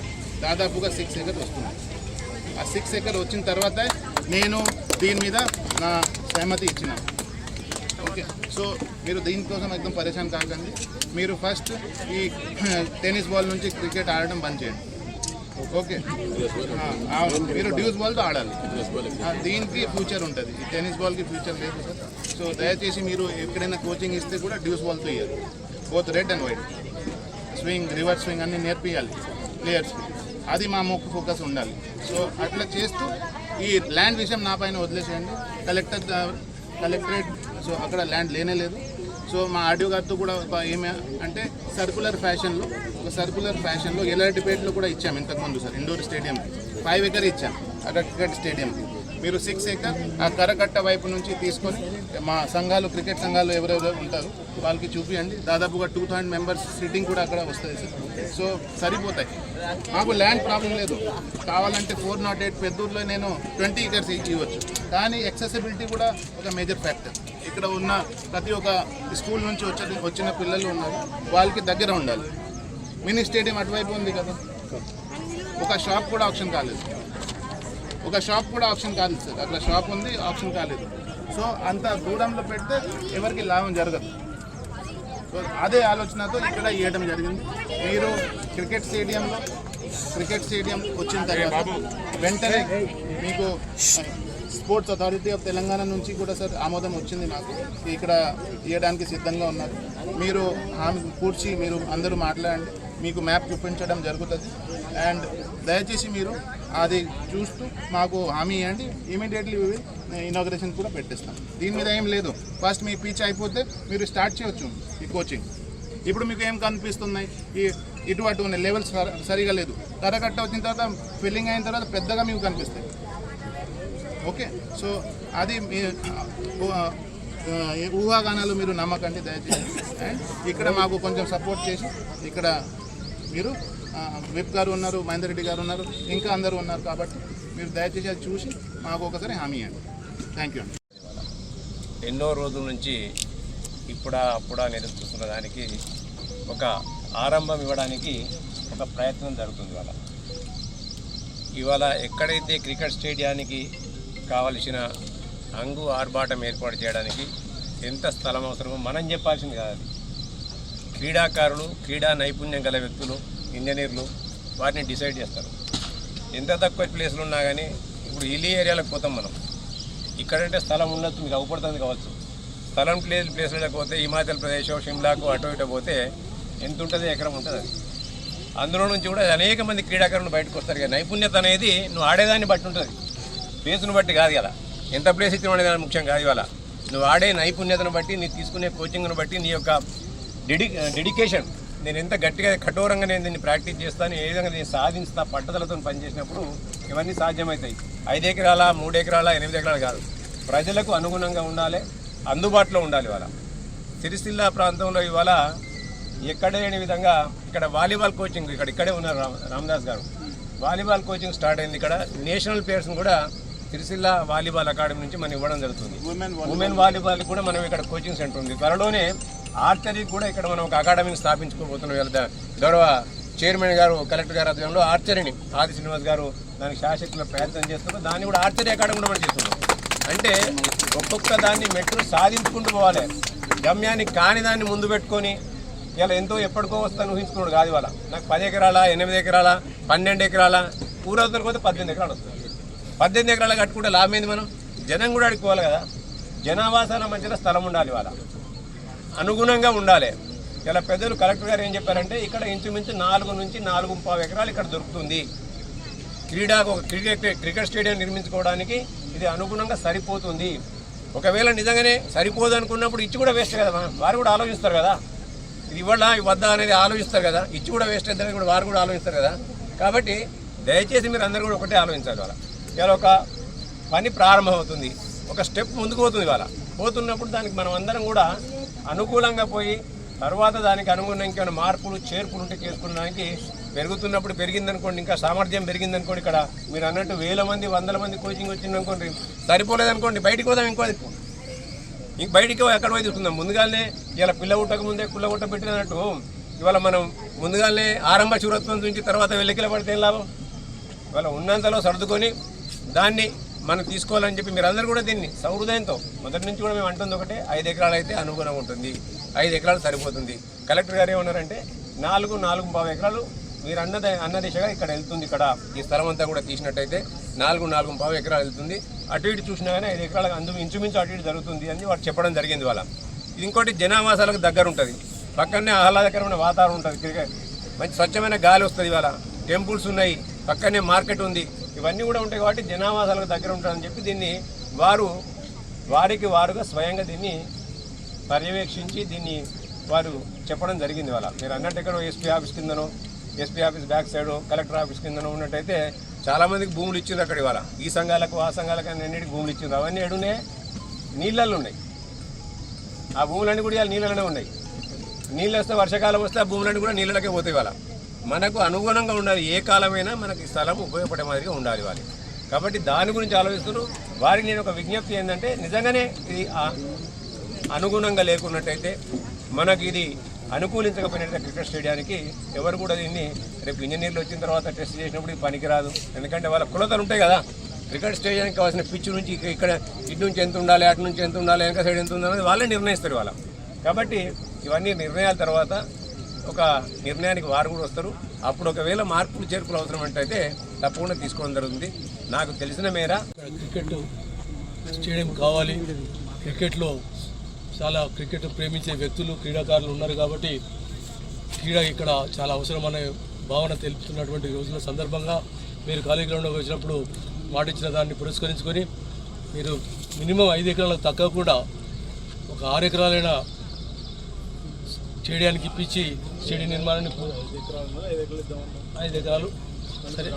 దాదాపుగా 6 acres వస్తుంది. ఆ 6 acres వచ్చిన తర్వాత నేను దీని మీద నా సహమతి ఇచ్చినాను. ఓకే, సో మీరు దీనికోసం एकदम పరేషాన్ కాకండి. మీరు ఫస్ట్ ఈ టెన్నిస్ బాల్ నుంచి క్రికెట్ ఆడడం బంద్ చేయండి. ఓకే, మీరు డ్యూస్ బాల్తో ఆడాలి. దీనికి ఫ్యూచర్ ఉంటుంది, ఈ టెన్నిస్ బాల్కి ఫ్యూచర్ లేదు సార్. సో దయచేసి మీరు ఎక్కడైనా కోచింగ్ ఇస్తే కూడా డ్యూస్ బాల్తో ఇవ్వాలి. Both red and white, swing reverse swing అన్నీ నేర్పియాలి ప్లేయర్స్కి. అది మా మొక్కు ఫోకస్ ఉండాలి. సో అట్లా చేస్తూ ఈ ల్యాండ్ విషయం నా పైన వదిలేసేయండి. కలెక్టరేట్ సో అక్కడ ల్యాండ్ లేనే లేదు. సో మా ఆర్డీఓ గారితో కూడా ఏమే అంటే సర్కులర్ ఫ్యాషన్లో ఎల్ఆర్డిపేటలో కూడా ఇచ్చాము ఇంతకుముందు సార్, ఇండోర్ స్టేడియం 5 acres ఇచ్చాం అక్కడ క్రికెట్ స్టేడియంకి. మీరు 6 acres ఆ కరకట్ట వైపు నుంచి తీసుకొని మా సంఘాలు క్రికెట్ సంఘాలు ఎవరెవరు ఉంటారు వాళ్ళకి చూపియండి. దాదాపుగా 2000 members సిట్టింగ్ కూడా అక్కడ వస్తుంది సార్. సో సరిపోతాయి, మాకు ల్యాండ్ ప్రాబ్లం లేదు. కావాలంటే 408 పెద్దూరులో నేను 20 acres ఇవ్వచ్చు. కానీ యాక్సెసిబిలిటీ కూడా ఒక మేజర్ ఫ్యాక్టర్. ఇక్కడ ఉన్న ప్రతి ఒక్క స్కూల్ నుంచి వచ్చిన పిల్లలు ఉన్నారు, వాళ్ళకి దగ్గర ఉండాలి. మినీ స్టేడియం అటువైపు ఉంది కదా, ఒక షాప్ కూడా ఆప్షన్ కాలేదు సార్. అక్కడ షాప్ ఉంది, ఆప్షన్ కాలేదు. సో అంత దూరంలో పెడితే ఎవరికి లాభం జరగదు. సో అదే ఆలోచనతో ఇక్కడ ఇవ్వడం జరిగింది. మీరు క్రికెట్ స్టేడియం వచ్చిన తర్వాత వెంటనే మీకు స్పోర్ట్స్ అథారిటీ ఆఫ్ తెలంగాణ నుంచి కూడా సార్ ఆమోదం వచ్చింది మాకు, ఇక్కడ ఇవ్వడానికి సిద్ధంగా ఉన్నారు. మీరు హామీ కూర్చి మీరు అందరూ మాట్లాడండి, మీకు మ్యాప్ చూపించడం జరుగుతుంది. అండ్ దయచేసి మీరు అది చూస్తూ మాకు హామీ ఇవ్వండి. ఇమీడియట్లీ ఇనాగ్రేషన్ కూడా పెట్టేస్తాం. దీని మీద ఏం లేదు, ఫస్ట్ మీ పిచ్ అయిపోతే మీరు స్టార్ట్ చేయొచ్చు ఈ కోచింగ్. ఇప్పుడు మీకు ఏం కనిపిస్తున్నాయి, ఇటు అటు ఉన్నాయి, లెవెల్స్ సరిగా లేదు. కరకట్ట వచ్చిన తర్వాత ఫిల్లింగ్ అయిన తర్వాత పెద్దగా మీకు కనిపిస్తాయి. ఓకే, సో అది మీ ఊహాగానాలు మీరు నమ్మకండి దయచేసి. అండ్ ఇక్కడ మాకు కొంచెం సపోర్ట్ చేసి ఇక్కడ మీరు విప్ గారు ఉన్నారు, మహేందర్ రెడ్డి గారు ఉన్నారు, ఇంకా అందరూ ఉన్నారు. కాబట్టి మీరు దయచేసి అది చూసి మాకు ఒకసారి హామీ ఇవ్వండి. థ్యాంక్ యూ అండి. ఎన్నో రోజుల నుంచి అప్పుడా నిలుస్తున్న దానికి ఒక ఆరంభం ఇవ్వడానికి ఒక ప్రయత్నం జరుగుతుంది. ఇవాళ ఎక్కడైతే క్రికెట్ స్టేడియానికి కావలసిన అంగు ఆర్భాటం ఏర్పాటు చేయడానికి ఎంత స్థలం అవసరమో మనం చెప్పాల్సింది కాదు. క్రీడాకారులు, క్రీడా నైపుణ్యం గల వ్యక్తులు, ఇంజనీర్లు వాటిని డిసైడ్ చేస్తారు. ఎంత తక్కువ ప్లేస్లు ఉన్నా కానీ ఇప్పుడు హిల్లీ ఏరియాలకు పోతాం మనం. ఇక్కడంటే స్థలం ఉండొచ్చు, మీకు అవపడుతుంది కావచ్చు. స్థలం ప్లేస్ లేకపోతే హిమాచల్ ప్రదేశ్, షిమ్లాకు అటు ఇటు పోతే ఎంత ఉంటుంది, ఎకరం ఉంటుంది. అది అందులో నుంచి కూడా అనేక మంది క్రీడాకారులు బయటకు వస్తారు. కదా, నైపుణ్యత అనేది నువ్వు ఆడేదాన్ని బట్టి ఉంటుంది, ప్లేస్ను బట్టి కాదు కదా. ఎంత ప్లేస్ ఇచ్చిన అనేది ముఖ్యం కాదు. ఇవాళ నువ్వు ఆడే నైపుణ్యతను బట్టి, నీ తీసుకునే కోచింగ్ను బట్టి, నీ యొక్క డెడికేషన్ నేను ఎంత గట్టిగా కఠోరంగా నేను దీన్ని ప్రాక్టీస్ చేస్తాను, ఏ విధంగా దీన్ని సాధించుతా పట్టుదలతో పనిచేసినప్పుడు ఇవన్నీ సాధ్యమవుతాయి. 5 ఎకరాల 3 ఎకరాల 8 ఎకరాలు కాదు, ప్రజలకు అనుగుణంగా ఉండాలి, అందుబాటులో ఉండాలి. ఇవాళ సిరిసిల్ల ప్రాంతంలో ఇవాళ ఎక్కడ లేని విధంగా ఇక్కడ వాలీబాల్ కోచింగ్ ఇక్కడే ఉన్నారు రామదాస్ గారు. వాలీబాల్ కోచింగ్ స్టార్ట్ అయింది. ఇక్కడ నేషనల్ ప్లేయర్స్ని కూడా సిరిసిల్ల వాలీబాల్ అకాడమీ నుంచి మనం ఇవ్వడం జరుగుతుంది. ఉమెన్ వాలీబాల్ కూడా మనం ఇక్కడ కోచింగ్ సెంటర్ ఉంది. త్వరలోనే ఆర్చరీకి కూడా ఇక్కడ మనం ఒక అకాడమీని స్థాపించుకోబోతున్నాం. గౌరవ చైర్మన్ గారు, కలెక్టర్ గారు ఆధ్వర్యంలో ఆర్చరీని ఆది శ్రీనివాస్ గారు దానికి శాశ్వతంగా ప్రయత్నం చేస్తున్నారు. దాన్ని కూడా ఆర్చరీ అకాడమీ కూడా మనం చేస్తున్నాం. అంటే ఒక్కొక్క దాన్ని మెట్లు సాధించుకుంటూ పోవాలి. గమ్యానికి కాని దాన్ని ముందు పెట్టుకొని ఇలా ఎంతో ఎప్పటికో వస్తాను ఊహించుకున్నాడు కాదు. ఇవాళ నాకు 10 ఎకరాల 8 ఎకరాల 12 ఎకరాల పూరవుతానికి పోతే 18 ఎకరాలు వస్తుంది. 18 ఎకరాలు కట్టుకుంటే లాభం ఏంది? మనం జనం కూడా అడుక్కోవాలి కదా. జనావాసాల మధ్యలో స్థలం ఉండాలి, వాళ్ళ అనుగుణంగా ఉండాలి. ఇలా పెద్దలు కలెక్టర్ గారు ఏం చెప్పారంటే ఇక్కడ ఇంచుమించు 4 నుంచి 4.5 ఎకరాలు ఇక్కడ దొరుకుతుంది. ఒక క్రికెట్ స్టేడియం నిర్మించుకోవడానికి ఇది అనుగుణంగా సరిపోతుంది. ఒకవేళ నిజంగానే సరిపోదు అనుకున్నప్పుడు ఇచ్చి కూడా వేస్ట్ కదా, వారు కూడా ఆలోచిస్తారు కదా. ఇది ఇవ్వద్దా అనేది ఆలోచిస్తారు కదా, ఇచ్చి కూడా వేస్ట్ అవుతుందని కూడా వారు కూడా ఆలోచిస్తారు కదా. కాబట్టి దయచేసి మీరు అందరూ కూడా ఒకటే ఆలోచించాలి. ఇవాళ ఒక పని ప్రారంభమవుతుంది, ఒక స్టెప్ ముందుకు పోతుంది. ఇవాళ పోతున్నప్పుడు దానికి మనం అందరం కూడా అనుకూలంగా పోయి తర్వాత దానికి అనుగుణంగా ఇంకేమైనా మార్పులు చేర్పులు ఉంటే చేసుకున్నానికి పెరుగుతున్నప్పుడు పెరిగిందనుకోండి, ఇంకా సామర్థ్యం పెరిగిందనుకోండి. ఇక్కడ మీరు అన్నట్టు 1000 మంది 100 మంది కోచింగ్ వచ్చిందనుకోండి, సరిపోలేదనుకోండి బయటికి పోదాం. ఇంక బయటికి ఎక్కడ పోయి చూస్తున్నాం. ముందుగానే ఇలా పిల్ల ఉట్టక ముందే కుల్ల ఉట్ట పెట్టినట్టు ఇవాళ మనం ముందుగానే ఆరంభ శూరత్వం నుంచి తర్వాత వెల్లకిల పడితే ఏం లాభం? ఇవాళ ఉన్నంతలో సర్దుకొని దాన్ని మనం తీసుకోవాలని చెప్పి మీరందరూ కూడా దీన్ని సౌహృదయంతో మొదటి నుంచి కూడా మేము అంటుంది ఒకటే, 5 ఎకరాలు అయితే అనుగుణంగా ఉంటుంది, 5 ఎకరాలు సరిపోతుంది. కలెక్టర్ గారు ఏమన్నారంటే 4.5 ఎకరాలు మీరు అన్న దిశగా ఇక్కడ వెళ్తుంది. ఇక్కడ ఈ స్థలం అంతా కూడా తీసినట్టయితే 4.5 ఎకరాలు వెళ్తుంది. అటు ఇటు చూసినా కానీ 5 ఎకరాలకు ఇంచుమించు అటు ఇటు జరుగుతుంది అని వారు చెప్పడం జరిగింది. వాళ్ళ ఇది ఇంకోటి జనావాసాలకు దగ్గర ఉంటుంది, పక్కనే ఆహ్లాదకరమైన వాతావరణం ఉంటుంది, మంచి స్వచ్ఛమైన గాలి వస్తుంది. ఇవాళ టెంపుల్స్ ఉన్నాయి, పక్కనే మార్కెట్ ఉంది, ఇవన్నీ కూడా ఉంటాయి. కాబట్టి జనావాసాలకు దగ్గర ఉంటుందని చెప్పి దీన్ని వారికి వారుగా స్వయంగా దీన్ని పర్యవేక్షించి దీన్ని వారు చెప్పడం జరిగింది. వాళ్ళ మీరు అన్నట్టు ఇక్కడ ఎస్పీ ఆఫీస్ కిందనో, SP office back side collector office కిందనో ఉన్నట్టయితే చాలామందికి భూములు ఇచ్చింది అక్కడ. ఇవాళ ఈ సంఘాలకు ఆ సంఘాలకు అన్నిటికీ భూములు ఇచ్చింది. అవన్నీ ఎడునే నీళ్ళల్లో ఉన్నాయి. ఆ భూములన్నీ కూడా ఇవాళ నీళ్ళలోనే ఉన్నాయి. నీళ్ళు వస్తే వర్షాకాలం వస్తే ఆ భూములన్నీ కూడా నీళ్ళకే పోతాయి. ఇవాళ మనకు అనుగుణంగా ఉండాలి, ఏ కాలమైనా మనకి స్థలం ఉపయోగపడే మాదిరిగా ఉండాలి వాళ్ళు. కాబట్టి దాని గురించి ఆలోచిస్తూ వారికి నేను ఒక విజ్ఞప్తి ఏంటంటే, నిజంగానే ఇది అనుగుణంగా లేకున్నట్టయితే మనకి ఇది అనుకూలించకపోయినట్టు క్రికెట్ స్టేడియానికి ఎవరు కూడా దీన్ని రేపు ఇంజనీర్లు వచ్చిన తర్వాత టెస్ట్ చేసినప్పుడు ఇది పనికిరాదు. ఎందుకంటే వాళ్ళ కొలతలు ఉంటాయి కదా. క్రికెట్ స్టేడియానికి కావాల్సిన పిచ్ నుంచి ఇక్కడ ఇటు నుంచి ఎంత ఉండాలి, అటు నుంచి ఎంత ఉండాలి, వెనక సైడ్ ఎంత ఉండాలి వాళ్ళే నిర్ణయిస్తారు వాళ్ళ. కాబట్టి ఇవన్నీ నిర్ణయాల తర్వాత ఒక నిర్ణయానికి వారు కూడా వస్తారు. అప్పుడు ఒకవేళ మార్పులు చేర్పులు అవసరం అంటే తప్పకుండా తీసుకోవడం జరుగుతుంది. నాకు తెలిసిన మేర క్రికెట్ స్టేడియం కావాలి. క్రికెట్లో చాలా క్రికెట్ ప్రేమించే వ్యక్తులు, క్రీడాకారులు ఉన్నారు. కాబట్టి క్రీడ ఇక్కడ చాలా అవసరం అనే భావన తెలుపుతున్నటువంటి రోజుల సందర్భంగా మీరు ఖాళీ గ్రౌండ్కి వచ్చినప్పుడు మాటిచ్చిన దాన్ని పురస్కరించుకొని మీరు మినిమం 5 ఎకరాలకు తగ్గకుండా ఒక 6 ఎకరాలైన స్టేడియానికి ఇప్పించి స్టేడియం నిర్మాణాన్ని 5 ఎకరాలు సరే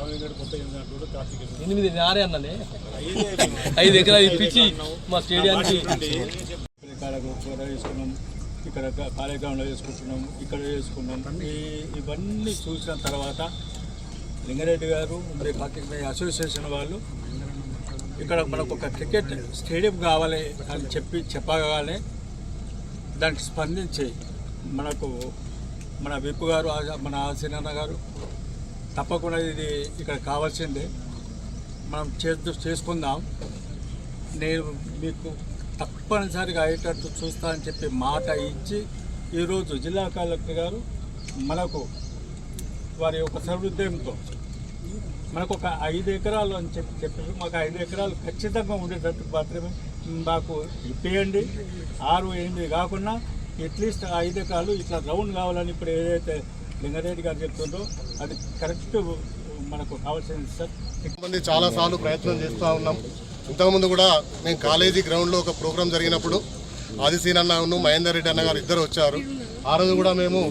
8 ఆరే అన్ననే 5 ఎకరాలు ఇప్పించి మా స్టేడియానికి చేసుకున్నాం, ఇక్కడ కాళేగ్రామంలో చేసుకుంటున్నాం, ఇక్కడ చేసుకున్నాం. ఇవన్నీ చూసిన తర్వాత లింగారెడ్డి గారు మరి కార్తీక అసోసియేషన్ వాళ్ళు ఇక్కడ మనకు ఒక క్రికెట్ స్టేడియం కావాలి అని చెప్పగానే దానికి స్పందించి మన విప్పు గారు, మన సినన్న గారు తప్పకుండా ఇది ఇక్కడ కావాల్సిందే, మనం చేసుకుందాం, నేను మీకు తప్పనిసరిగా అయ్యేటట్టు చూస్తా అని చెప్పి మాట ఇచ్చి ఈరోజు జిల్లా కలెక్టర్ గారు మనకు వారి యొక్క సహృదయంతో మనకు ఒక 5 ఎకరాలు అని చెప్పారు. మాకు 5 ఎకరాలు ఖచ్చితంగా ఉండేటట్టు మాత్రమే మాకు ఇప్పియండి. 6, 8 కాకుండా అట్లీస్ట్ 5 ఎకరాలు ఇట్లా రౌండ్ కావాలని ఇప్పుడు ఏదైతే లింగారెడ్డి గారు చెప్తుందో అది కరెక్ట్ మనకు కావాల్సింది సార్. మంది చాలాసార్లు ప్రయత్నం చేస్తూ ఉన్నాం. ఇంతకుముందు కూడా మేము కాలేజీ గ్రౌండ్లో ఒక ప్రోగ్రాం జరిగినప్పుడు ఆదిశీన్ అన్న మహేందర్ రెడ్డి అన్న గారు ఇద్దరు వచ్చారు. ఆ రోజు కూడా మేము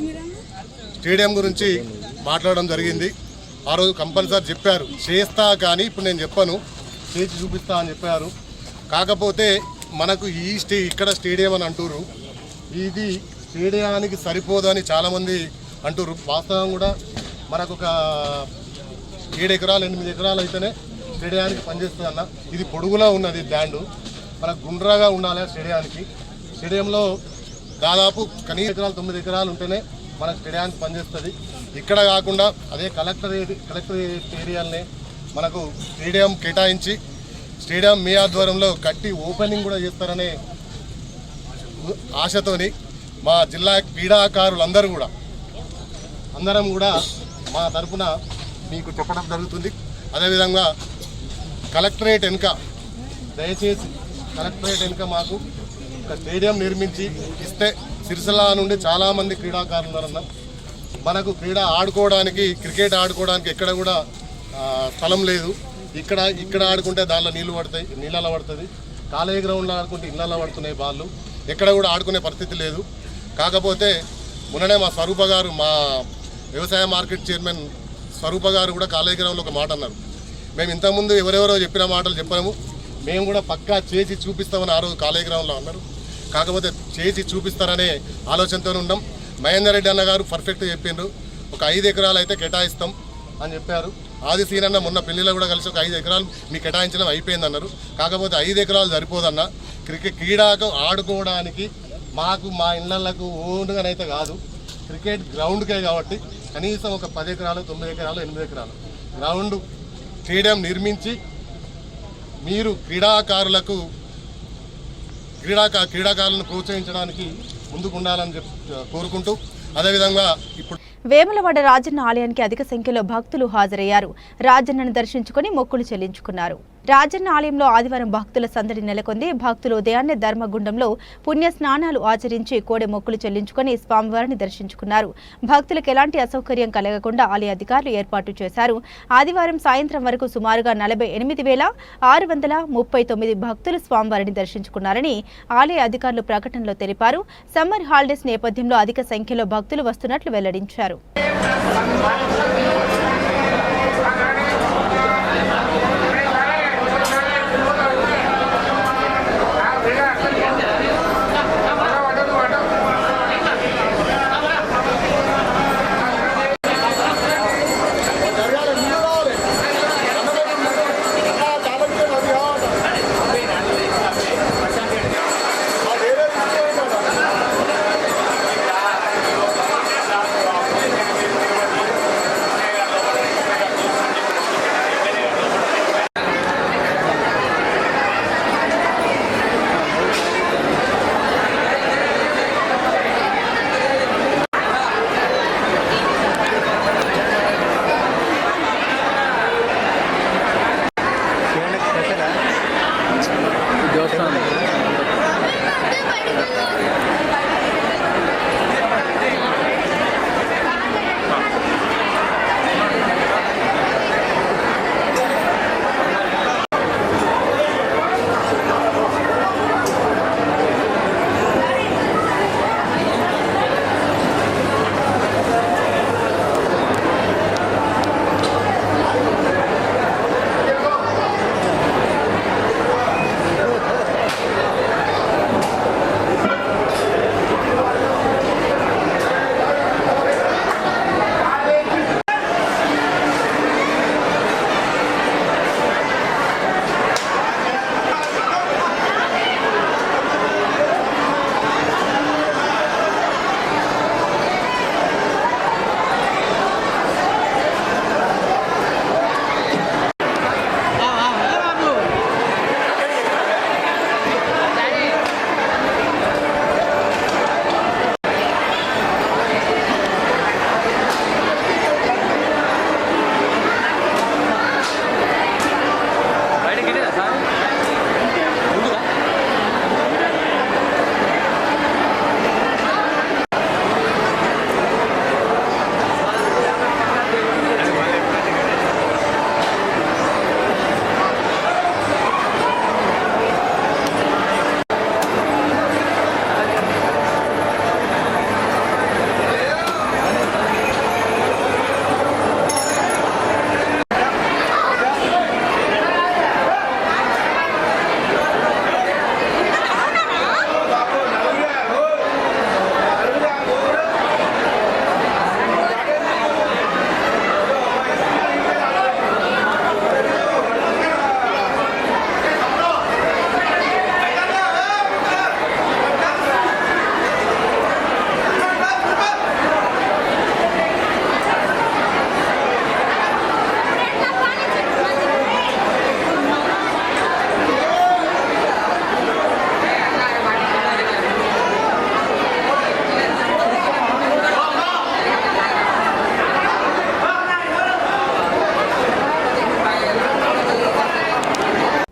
స్టేడియం గురించి మాట్లాడడం జరిగింది. ఆ రోజు కంపల్సరీ చెప్పారు చేస్తా, కానీ ఇప్పుడు నేను చెప్పను, చేసి చూపిస్తా అని చెప్పారు. కాకపోతే మనకు ఇక్కడ స్టేడియం అని అంటున్నారు, ఇది స్టేడియానికి సరిపోదని చాలామంది అంటున్నారు. వాస్తవం కూడా మనకు ఒక 7 ఎకరాలు 8 ఎకరాలు అయితేనే స్టేడియానికి పనిచేస్తుంది అన్న. ఇది పొడుగులా ఉన్నది ల్యాండ్, మనకు గుండ్రాగా ఉండాలి స్టేడియానికి. స్టేడియంలో దాదాపు కనీసం 9 ఎకరాలు ఉంటేనే మన స్టేడియానికి పనిచేస్తుంది. ఇక్కడ కాకుండా అదే కలెక్టరేట్ ఏరియాలనే మనకు స్టేడియం కేటాయించి స్టేడియం మీ ఆధ్వర్యంలో కట్టి ఓపెనింగ్ కూడా చేస్తారనే ఆశతోని మా జిల్లా క్రీడాకారులందరూ కూడా అందరం కూడా మా తరఫున మీకు చెప్పడం జరుగుతుంది. అదేవిధంగా కలెక్టరేట్ వెనుక దయచేసి కలెక్టరేట్ వెనుక మాకు ఒక స్టేడియం నిర్మించి ఇస్తే సిరిసిల్ల నుండి చాలామంది క్రీడాకారులు ఉన్నారన్న. మనకు ఆడుకోవడానికి క్రికెట్ ఆడుకోవడానికి ఎక్కడ కూడా స్థలం లేదు. ఇక్కడ ఆడుకుంటే దానిలో నీళ్ళలో పడుతుంది. కాలేజీ గ్రౌండ్లో ఆడుకుంటే ఇళ్ళలో పడుతున్నాయి బాళ్ళు. ఎక్కడ కూడా ఆడుకునే పరిస్థితి లేదు. కాకపోతే మొన్ననే మా స్వరూప గారు, మా వ్యవసాయ మార్కెట్ చైర్మన్ స్వరూప గారు కూడా కాలేజీ గ్రౌండ్లో ఒక మాట అన్నారు. మేము ఇంతకుముందు ఎవరెవరో చెప్పిన మాటలు చెప్పాము, మేము కూడా పక్కా చేసి చూపిస్తామని ఆ రోజు కాలేజీ గ్రౌండ్లో అన్నారు. కాకపోతే చేసి చూపిస్తారనే ఆలోచనతో ఉన్నాం. మహేందర్ రెడ్డి అన్న గారు పర్ఫెక్ట్గా చెప్పిండ్రు, ఒక 5 ఎకరాలు అయితే కేటాయిస్తాం అని చెప్పారు. ఆది సీనన్న మొన్న పెళ్లిలో కూడా కలిసి ఒక 5 ఎకరాలు మీకు కేటాయించడం అయిపోయింది అన్నారు. కాకపోతే 5 ఎకరాలు సరిపోదన్న. క్రీడాకు ఆడుకోవడానికి మాకు మా ఇళ్లకు ఓన్గానైతే కాదు, క్రికెట్ గ్రౌండ్కే కాబట్టి కనీసం ఒక 10 ఎకరాలు 9 ఎకరాలు 8 ఎకరాలు గ్రౌండ్ స్టేడియం నిర్మించి మీరు క్రీడాకారులను ప్రోత్సహించడానికి ముందుకు ఉండాలని కోరుకుంటూ, అదేవిధంగా ఇప్పుడు వేములవాడ రాజన్న ఆలయానికి అధిక సంఖ్యలో భక్తులు హాజరయ్యారు. రాజన్నను దర్శించుకుని మొక్కులు చెల్లించుకున్నారు. రాజన్న ఆలయంలో ఆదివారం భక్తుల సందడి నెలకొంది. భక్తులు ఉదయాన్నే ధర్మగుండంలో పుణ్య స్నానాలు ఆచరించి కోడె మొక్కులు చెల్లించుకుని స్వామివారిని దర్శించుకున్నారు. భక్తులకు ఎలాంటి అసౌకర్యం కలగకుండా ఆలయ అధికారులు ఏర్పాటు చేశారు. ఆదివారం సాయంత్రం వరకు సుమారుగా 48,639 భక్తులు స్వామివారిని దర్శించుకున్నారని ఆలయ అధికారులు ప్రకటనలో తెలిపారు. సమ్మర్ హాలిడేస్ నేపథ్యంలో అధిక సంఖ్యలో భక్తులు వస్తున్నట్లు వెల్లడించారు.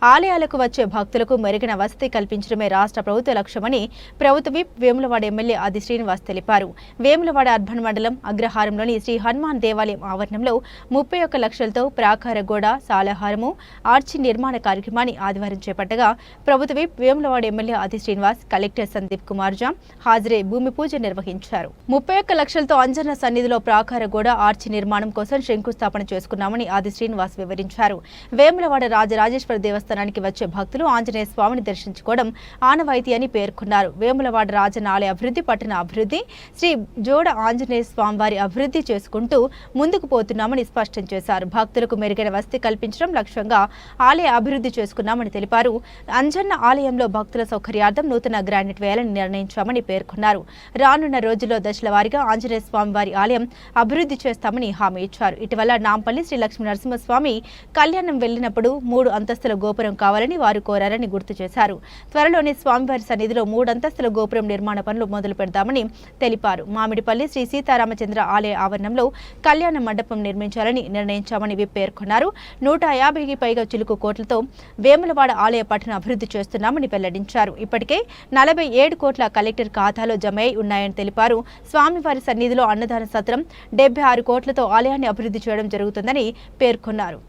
ఆలయాలకు వచ్చే భక్తులకు మెరుగైన వసతి కల్పించడమే రాష్ట్ర ప్రభుత్వ లక్ష్యమని ప్రభుత్వ విప్ వేములవాడ ఎమ్మెల్యే ఆది శ్రీనివాస్ తెలిపారు. వేములవాడ అర్బన్ మండలం అగ్రహారంలోని శ్రీ హనుమాన్ దేవాలయం ఆవరణంలో 31 లక్షలతో ప్రాకార గోడ, సాలహారము, ఆర్చి నిర్మాణ కార్యక్రమాన్ని ఆదివారం చేపట్టగా ప్రభుత్వ విప్ వేములవాడ ఎమ్మెల్యే ఆది శ్రీనివాస్, కలెక్టర్ సందీప్ కుమార్ జా హాజరై భూమి పూజ నిర్వహించారు. 31 లక్షలతో అంజన్న సన్నిధిలో ప్రాకార గోడ, ఆర్చి నిర్మాణం కోసం శంకుస్థాపన చేసుకున్నామని ఆది శ్రీనివాస్ వివరించారు. వేములవాడ రాజరాజేశ్వర దేవస్థానానికి వచ్చే భక్తులు ఆంజనేయ స్వామిని దర్శించుకోవడం ఆనవాయితీ అని పేర్కొన్నారు. వేములవాడ రాజన్న ఆలయ అభివృద్ధి, పట్టణ అభివృద్ధి, శ్రీ జోడ ఆంజనేయ స్వామి వారి అభివృద్ధి చేసుకుంటూ ముందుకు పోతున్నామని స్పష్టం చేశారు. భక్తులకు మెరుగైన వసతి కల్పించడం లక్ష్యంగా ఆలయ అభివృద్ధి చేసుకున్నామని తెలిపారు. అంజన్న ఆలయంలో భక్తుల సౌకర్యార్థం నూతన గ్రానైట్ వేయాలని నిర్ణయించామని పేర్కొన్నారు. రానున్న రోజుల్లో దశల వారీగా ఆంజనేయ స్వామి వారి ఆలయం అభివృద్ధి చేస్తామని హామీ ఇచ్చారు. ఇటీవల నాంపల్లి శ్రీ లక్ష్మీ నరసింహస్వామి కళ్యాణం వెళ్లినప్పుడు 3 అంతస్తుల గోపురం కావాలని వారు కోరారని గుర్తు చేశారు. త్వరలోనే స్వామివారి సన్నిధిలో 3 అంతస్తుల గోపురం నిర్మాణ పనులు మొదలు పెడతామని తెలిపారు. మామిడిపల్లి శ్రీ సీతారామచంద్ర ఆలయ ఆవరణంలో కళ్యాణ మండపం నిర్మించాలని నిర్ణయించామని పేర్కొన్నారు. 150కి పైగా చిలుకు కోట్లతో వేములవాడ ఆలయ పట్టణ అభివృద్ధి చేస్తున్నామని వెల్లడించారు. ఇప్పటికే 47 కోట్ల కలెక్టర్ ఖాతాలో జమ అయి ఉన్నాయని తెలిపారు. స్వామివారి సన్నిధిలో అన్నదాన సత్రం 76 కోట్లతో ఆలయాన్ని అభివృద్ధి చేయడం జరుగుతుందని పేర్కొన్నారు.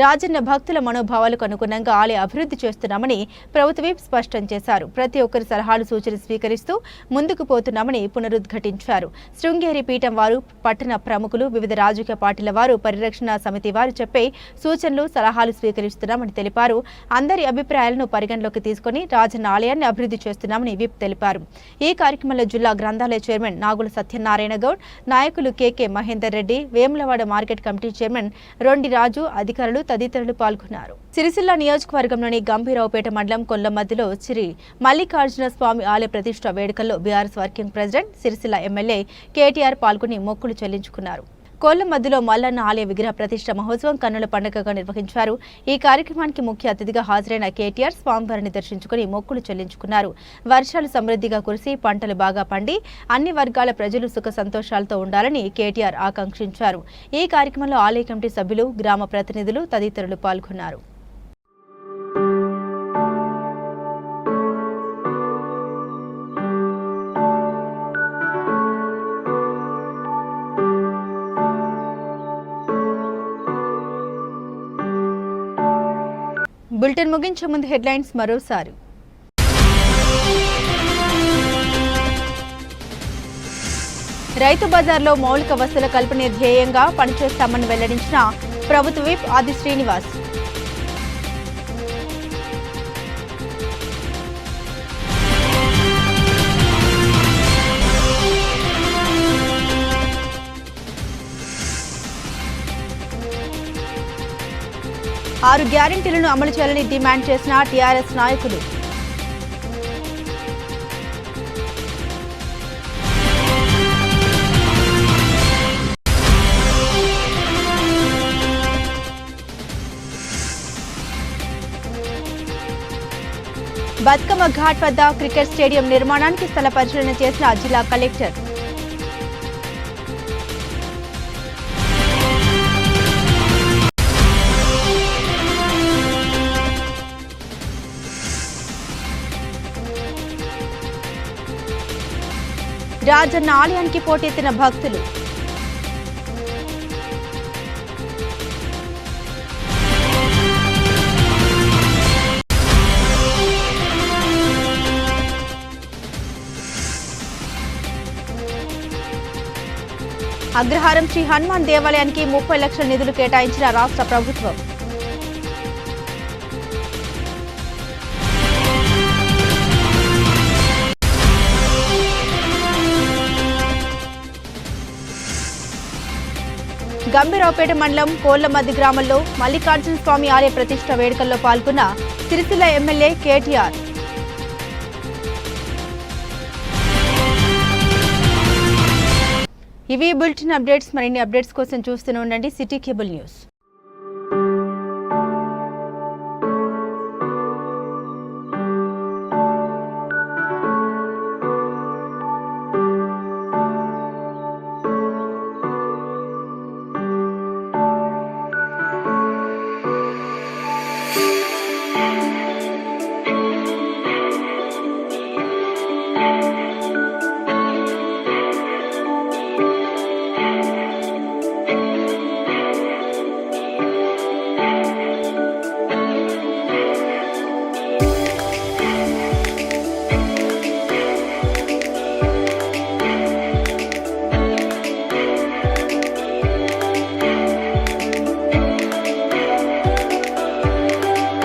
రాజన్న భక్తుల మనోభావాలకు అనుగుణంగా ఆలయ అభివృద్ధి చేస్తున్నామని ప్రభుత్వ విప్ స్పష్టం చేశారు. ప్రతి ఒక్కరి సలహాలు, సూచనలు స్వీకరిస్తూ ముందుకు పోతున్నామని పునరుద్ఘాటించారు. శృంగేరి పీఠం వారు, పట్టణ ప్రముఖులు, వివిధ రాజకీయ పార్టీల వారు, పరిరక్షణ సమితి వారు చెప్పే సూచనలు, సలహాలు స్వీకరిస్తున్నామని తెలిపారు. అందరి అభిప్రాయాలను పరిగణలోకి తీసుకుని రాజన్న ఆలయాన్ని అభివృద్ధి చేస్తున్నామని విప్ తెలిపారు. ఈ కార్యక్రమంలో జిల్లా గ్రంథాలయ చైర్మన్ నాగుల సత్యనారాయణ గౌడ్, నాయకులు KK Mahender Reddy, Vemulawada market committee chairman Rondi Raju, అధికారులు తదితరులు పాల్గొన్నారు. సిరిసిల్ల నియోజకవర్గంలోని గంభీరావుపేట మండలం కొల్లమద్దిలో శ్రీ మల్లికార్జున స్వామి ఆలయ ప్రతిష్ఠ వేడుకల్లో BRS working president, Sircilla MLA KTR పాల్గొని మొక్కులు చెల్లించుకున్నారు. కొల్లమద్దిలో మల్లన్న ఆలయ విగ్రహ ప్రతిష్ఠ మహోత్సవం కన్నుల పండుగగా నిర్వహించారు. ఈ కార్యక్రమానికి ముఖ్య అతిథిగా హాజరైన కేటీఆర్ స్వామివారిని దర్శించుకుని మొక్కులు చెల్లించుకున్నారు. వర్షాలు సమృద్ధిగా కురిసి పంటలు బాగా పండి అన్ని వర్గాల ప్రజలు సుఖ సంతోషాలతో ఉండాలని కేటీఆర్ ఆకాంక్షించారు. ఈ కార్యక్రమంలో ఆలయ కమిటీ సభ్యులు, గ్రామ ప్రతినిధులు తదితరులు పాల్గొన్నారు. బులెటిన్ ముగించే ముందు హెడ్లైన్స్ మరోసారి. రైతు బజార్లో మౌలిక వసతుల కల్పన ధ్యేయంగా పనిచేస్తామని వెల్లడించిన ప్రభుత్వ విప్ ఆది శ్రీనివాస్. ఆరు గ్యారెంటీలను అమలు చేయాలని డిమాండ్ చేసిన టీఆర్ఎస్ నాయకులు. బతుకమ్మ ఘాట్ వద్ద క్రికెట్ స్టేడియం నిర్మాణానికి స్థల పరిశీలన చేసిన జిల్లా కలెక్టర్. రాజన్న ఆలయానికి పోటెత్తిన భక్తులు. అగ్రహారం శ్రీ హనుమాన్ దేవాలయానికి 30 లక్షల నిధులు కేటాయించిన రాష్ట్ర ప్రభుత్వం. గంభీరావుపేట మండలం కోళ్లమద్ది గ్రామంలో మల్లికార్జున స్వామి ఆలయ ప్రతిష్ఠ వేడుకల్లో పాల్గొన్న సిరిసిల్ల ఎమ్మెల్యే కేటీఆర్. ఇవి బులెటిన్ అప్డేట్స్. మరిన్ని అప్డేట్స్ కోసం చూస్తూనే ఉండండి సిటీ కేబుల్ న్యూస్.